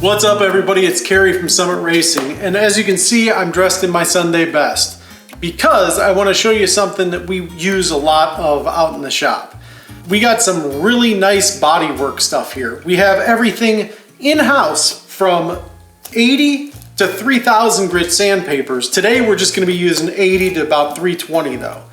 What's up everybody, it's Kerry from Summit Racing, and as you can see I'm dressed in my Sunday best because I want to show you something that we use a lot of out in the shop. We got some really nice bodywork stuff here. We have everything in-house from 80 to 3000 grit sandpapers. Today we're just going to be using 80 to about 320 though.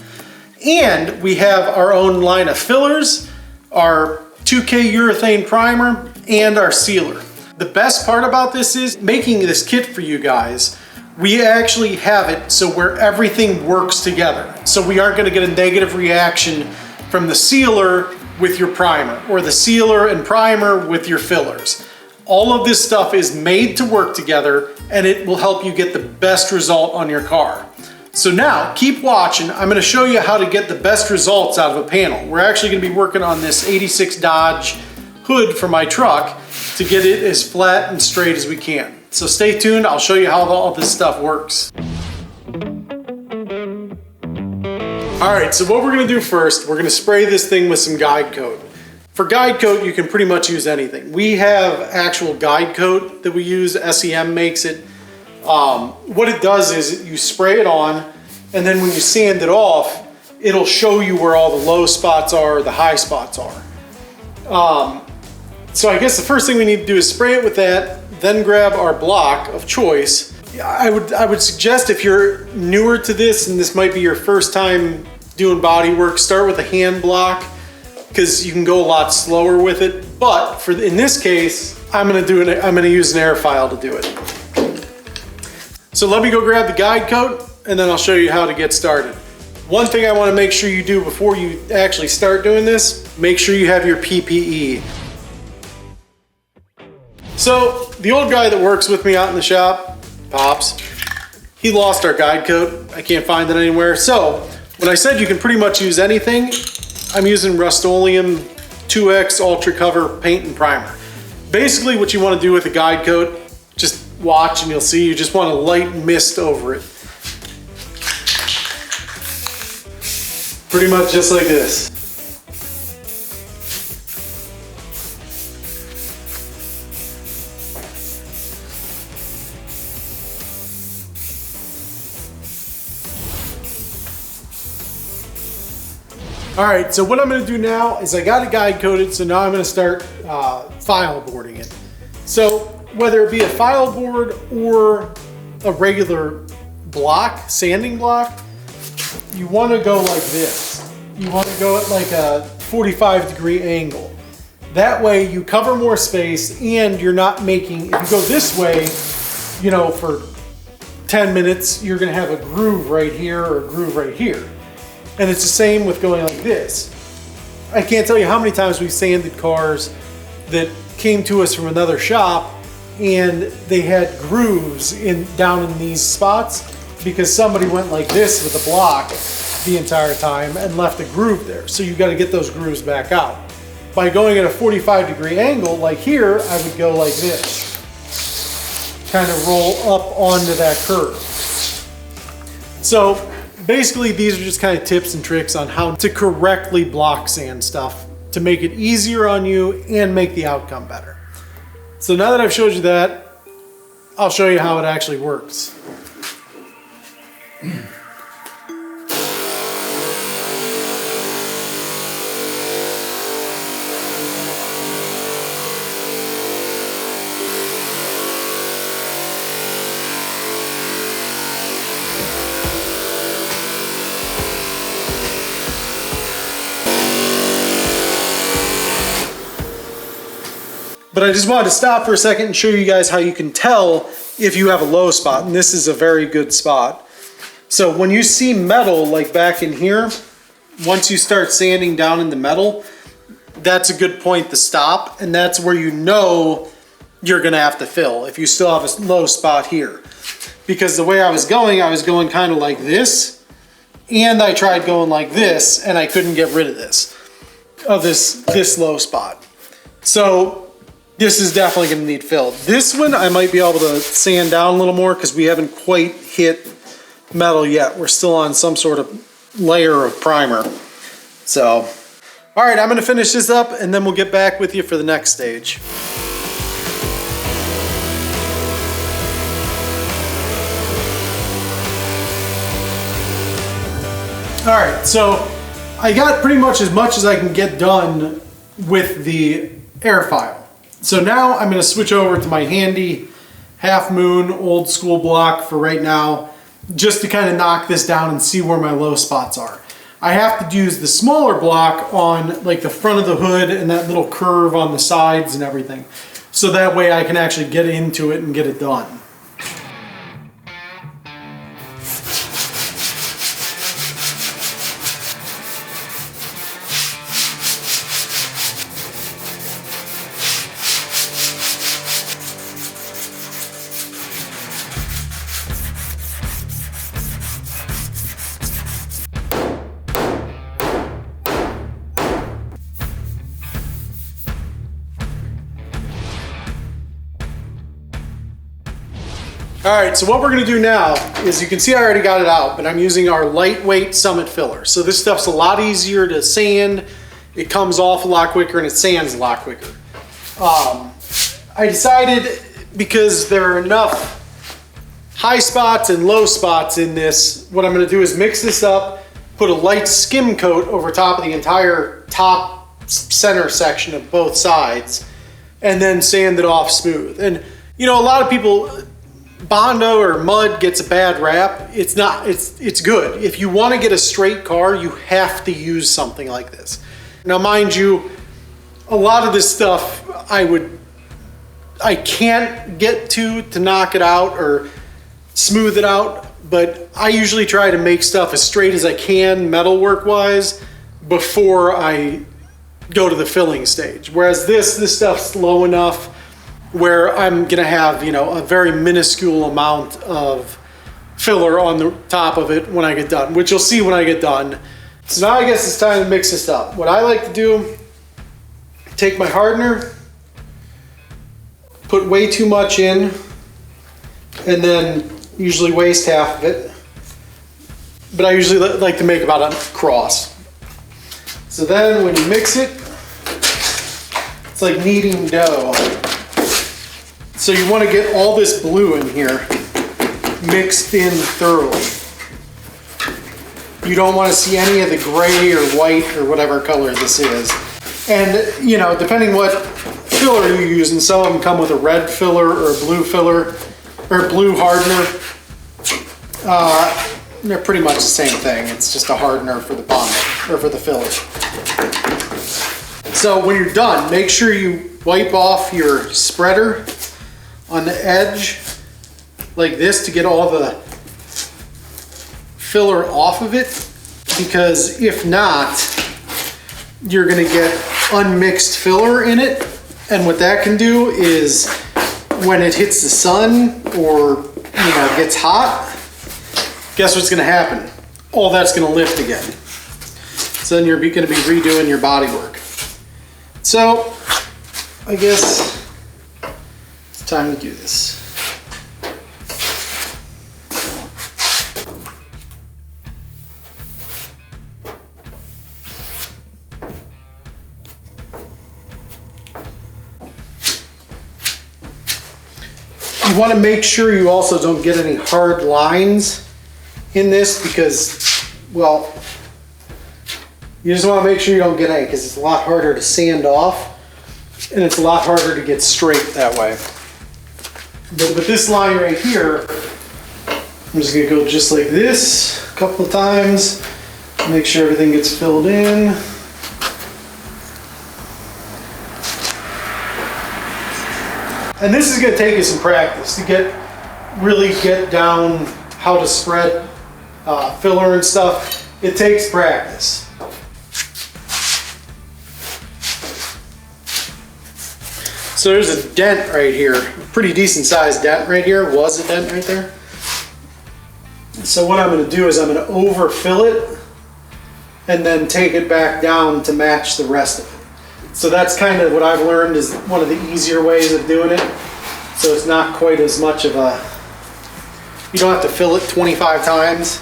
And we have our own line of fillers, our 2K urethane primer, and our sealer. The best part about this is making this kit for you guys. We actually have it so where everything works together. So we aren't going to get a negative reaction from the sealer with your primer or the sealer and primer with your fillers. All of this stuff is made to work together and it will help you get the best result on your car. So now keep watching. I'm going to show you how to get the best results out of a panel. We're actually going to be working on this 86 Dodge hood for my truck to get it as flat and straight as we can. So stay tuned. I'll show you how all this stuff works. All right, so what we're going to do first, we're going to spray this thing with some guide coat. For guide coat, you can pretty much use anything. We have actual guide coat that we use. SEM makes it. What it does is you spray it on, and then when you sand it off, it'll show you where all the low spots are, the high spots are. So I guess the first thing we need to do is spray it with that, then grab our block of choice. I would suggest if you're newer to this and this might be your first time doing body work, start with a hand block, because you can go a lot slower with it. But in this case, I'm gonna use an air file to do it. So let me go grab the guide coat and then I'll show you how to get started. One thing I want to make sure you do before you actually start doing this, make sure you have your PPE. So the old guy that works with me out in the shop, Pops, he lost our guide coat. I can't find it anywhere. So when I said you can pretty much use anything, I'm using Rust-Oleum 2X Ultra Cover paint and primer. Basically what you want to do with a guide coat, just watch and you'll see, you just want a light mist over it. Pretty much just like this. All right, so what I'm gonna do now is I got it guide coated, so now I'm gonna start file boarding it. So whether it be a file board or a regular block, sanding block, you wanna go like this. You wanna go at like a 45-degree angle. That way you cover more space and you're not making, if you go this way, you know, for 10 minutes, you're gonna have a groove right here or a groove right here. And it's the same with going like this. I can't tell you how many times we've sanded cars that came to us from another shop and they had grooves down in these spots because somebody went like this with a block the entire time and left a groove there. So you got to get those grooves back out. By going at a 45-degree angle, like here, I would go like this. Kind of roll up onto that curve. So basically, these are just kind of tips and tricks on how to correctly block sand stuff to make it easier on you and make the outcome better. So now that I've showed you that, I'll show you how it actually works. But I just wanted to stop for a second and show you guys how you can tell if you have a low spot, and this is a very good spot. So when you see metal like back in here, once you start sanding down in the metal, that's a good point to stop, and that's where you know you're gonna have to fill if you still have a low spot here. Because the way I was going kind of like this, and I tried going like this, and I couldn't get rid of this low spot. So this is definitely going to need filled. This one I might be able to sand down a little more because we haven't quite hit metal yet. We're still on some sort of layer of primer. So, all right, I'm going to finish this up and then we'll get back with you for the next stage. All right, so I got pretty much as I can get done with the airfoil. So now I'm gonna switch over to my handy Half Moon old school block for right now, just to kind of knock this down and see where my low spots are. I have to use the smaller block on like the front of the hood and that little curve on the sides and everything. So that way I can actually get into it and get it done. All right, so what we're gonna do now is, you can see I already got it out, but I'm using our lightweight Summit filler. So this stuff's a lot easier to sand, it comes off a lot quicker, and it sands a lot quicker. I decided, because there are enough high spots and low spots in this, what I'm gonna do is mix this up, put a light skim coat over top of the entire top center section of both sides, and then sand it off smooth. And you know, a lot of people, Bondo or mud gets a bad rap. It's not, it's good. If you want to get a straight car, you have to use something like this. Now, mind you, a lot of this stuff I can't get to knock it out or smooth it out, but I usually try to make stuff as straight as I can metalwork wise before I go to the filling stage. Whereas this stuff's low enough where I'm gonna have, you know, a very minuscule amount of filler on the top of it when I get done, which you'll see when I get done. So now I guess it's time to mix this up. What I like to do, take my hardener, put way too much in, and then usually waste half of it. But I usually like to make about a cross. So then when you mix it, it's like kneading dough. So you want to get all this blue in here mixed in thoroughly. You don't want to see any of the gray or white or whatever color this is. And you know, depending what filler you're using, some of them come with a red filler or a blue filler or blue hardener. They're pretty much the same thing. It's just a hardener for the bond or for the filler. So when you're done, make sure you wipe off your spreader on the edge like this to get all the filler off of it, because if not, you're gonna get unmixed filler in it. And what that can do is, when it hits the sun or you know gets hot, guess what's gonna happen? All that's gonna lift again. So then you're gonna be redoing your body work. So I guess time to do this. You want to make sure you also don't get any hard lines in this, because, well, you just want to make sure you don't get any, because it's a lot harder to sand off and it's a lot harder to get straight that way. But with this line right here, I'm just gonna go just like this a couple of times, make sure everything gets filled in. And this is gonna take you some practice to really get down how to spread filler and stuff. It takes practice. So there's a dent right here, a pretty decent sized dent right here. Was a dent right there. So what I'm going to do is I'm going to overfill it and then take it back down to match the rest of it. So that's kind of what I've learned is one of the easier ways of doing it. So it's not quite as much of a, you don't have to fill it 25 times.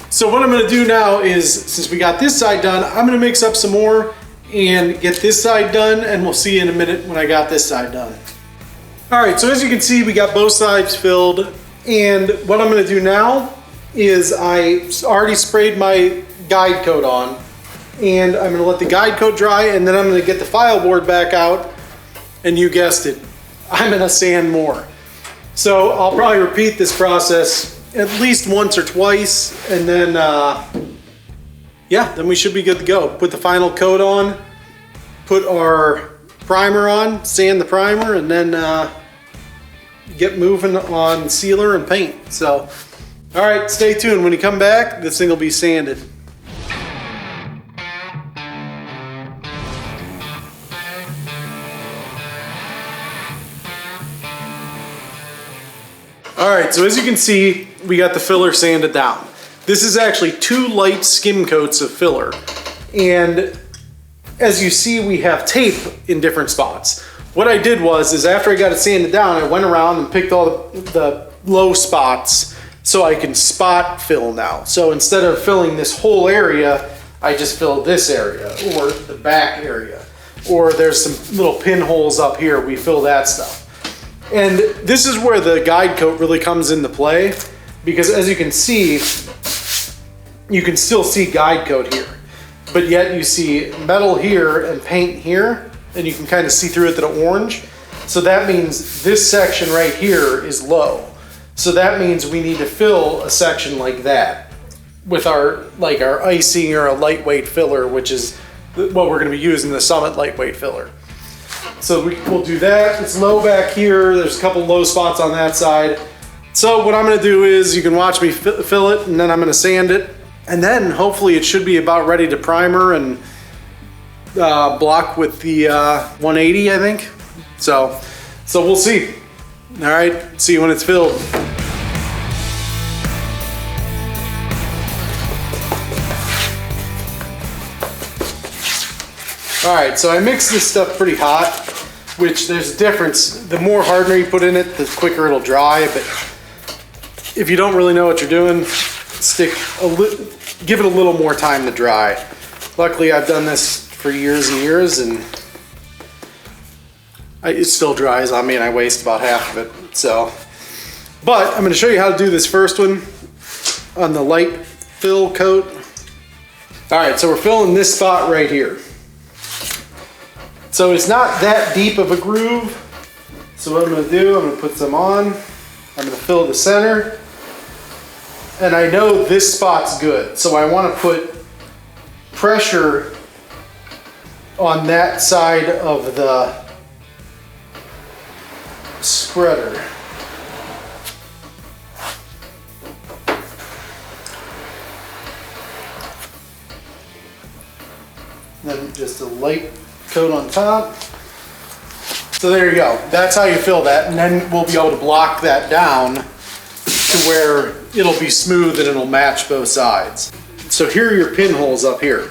So what I'm going to do now is, since we got this side done, I'm going to mix up some more and get this side done, and we'll see in a minute when I got this side done. All right, so as you can see, we got both sides filled, and what I'm gonna do now is I already sprayed my guide coat on, and I'm gonna let the guide coat dry, and then I'm gonna get the file board back out, and you guessed it, I'm gonna sand more. So I'll probably repeat this process at least once or twice, and then yeah, then we should be good to go. Put the final coat on, put our primer on, sand the primer, and then get moving on sealer and paint. So, all right, stay tuned. When you come back, this thing will be sanded. All right, so as you can see, we got the filler sanded down. This is actually 2 light skim coats of filler. And as you see, we have tape in different spots. What I did is after I got it sanded down, I went around and picked all the low spots so I can spot fill now. So instead of filling this whole area, I just fill this area or the back area. Or there's some little pinholes up here, we fill that stuff. And this is where the guide coat really comes into play, because as you can see, you can still see guide coat here, but yet you see metal here and paint here, and you can kind of see through it to the orange. So that means this section right here is low. So that means we need to fill a section like that with our icing or a lightweight filler, which is what we're going to be using, the Summit lightweight filler. So we'll do that. It's low back here. There's a couple low spots on that side. So what I'm going to do is you can watch me fill it, and then I'm going to sand it. And then hopefully it should be about ready to primer and block with the 180, I think. So we'll see. All right, see you when it's filled. All right, so I mixed this stuff pretty hot, which there's a difference. The more hardener you put in it, the quicker it'll dry. But if you don't really know what you're doing, give it a little more time to dry. Luckily, I've done this for years and years, and it still dries on me, and I waste about half of it. So, but I'm going to show you how to do this first one on the light fill coat. All right, so we're filling this spot right here. So it's not that deep of a groove. So what I'm going to do, I'm going to put some on. I'm going to fill the center. And I know this spot's good, so I want to put pressure on that side of the spreader. Then just a light coat on top. So there you go. That's how you fill that, and then we'll be able to block that down to where it'll be smooth and it'll match both sides. So here are your pinholes up here.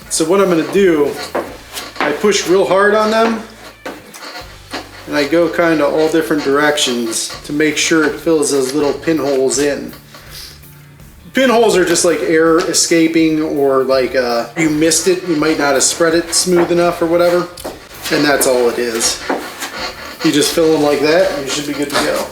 So what I'm going to do, I push real hard on them, and I go kind of all different directions to make sure it fills those little pinholes in. Pinholes are just like air escaping, or like you missed it, you might not have spread it smooth enough or whatever, and that's all it is. You just fill them like that and you should be good to go.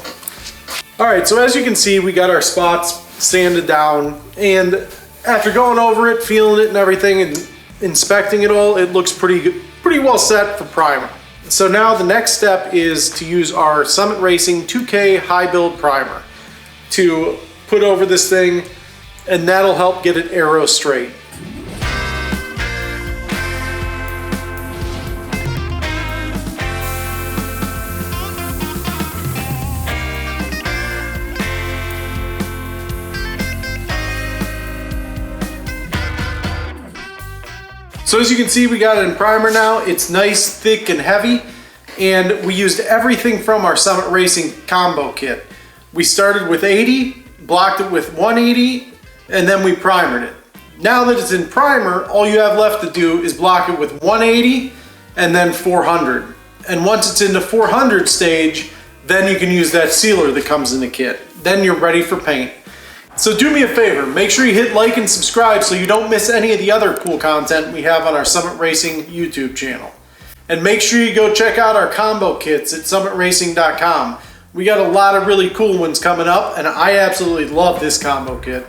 All right, so as you can see, we got our spots sanded down, and after going over it, feeling it and everything, and inspecting it all, it looks pretty well set for primer. So now the next step is to use our Summit Racing 2K High Build Primer to put over this thing, and that'll help get it aero straight. So as you can see, we got it in primer now. It's nice, thick, and heavy, and we used everything from our Summit Racing combo kit. We started with 80, blocked it with 180, and then we primered it. Now that it's in primer, all you have left to do is block it with 180 and then 400. And once it's in the 400 stage, then you can use that sealer that comes in the kit. Then you're ready for paint. So do me a favor, make sure you hit like and subscribe so you don't miss any of the other cool content we have on our Summit Racing YouTube channel. And make sure you go check out our combo kits at summitracing.com. We got a lot of really cool ones coming up, and I absolutely love this combo kit.